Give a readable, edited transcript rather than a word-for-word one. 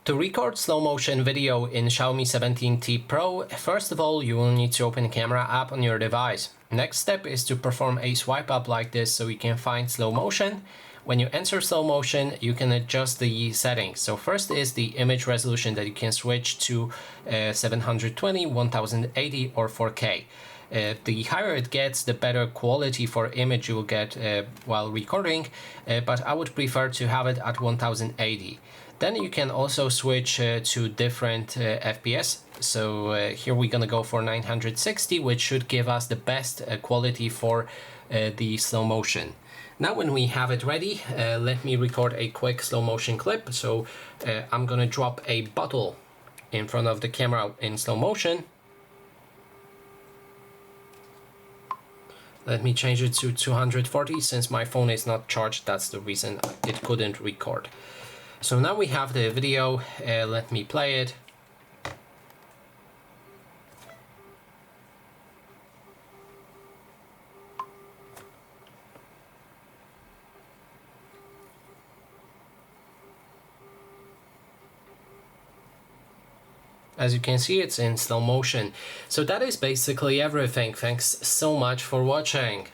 To record slow motion video in Xiaomi 17T Pro, first of all you will need to open the camera app on your device. Next step is to perform a swipe up like this so you can find slow motion. When you enter slow motion, you can adjust the settings. So first is the image resolution that you can switch to 720, 1080 or 4K. The higher it gets, the better quality for image you will get while recording, but I would prefer to have it at 1080. Then you can also switch to different FPS. So here we're gonna go for 960, which should give us the best quality for the slow motion. Now when we have it ready, let me record a quick slow motion clip. So I'm gonna drop a bottle in front of the camera in slow motion. Let me change it to 240 since my phone is not charged. That's the reason it couldn't record. So now we have the video, let me play it. As you can see, it's in slow motion. So that is basically everything. Thanks so much for watching.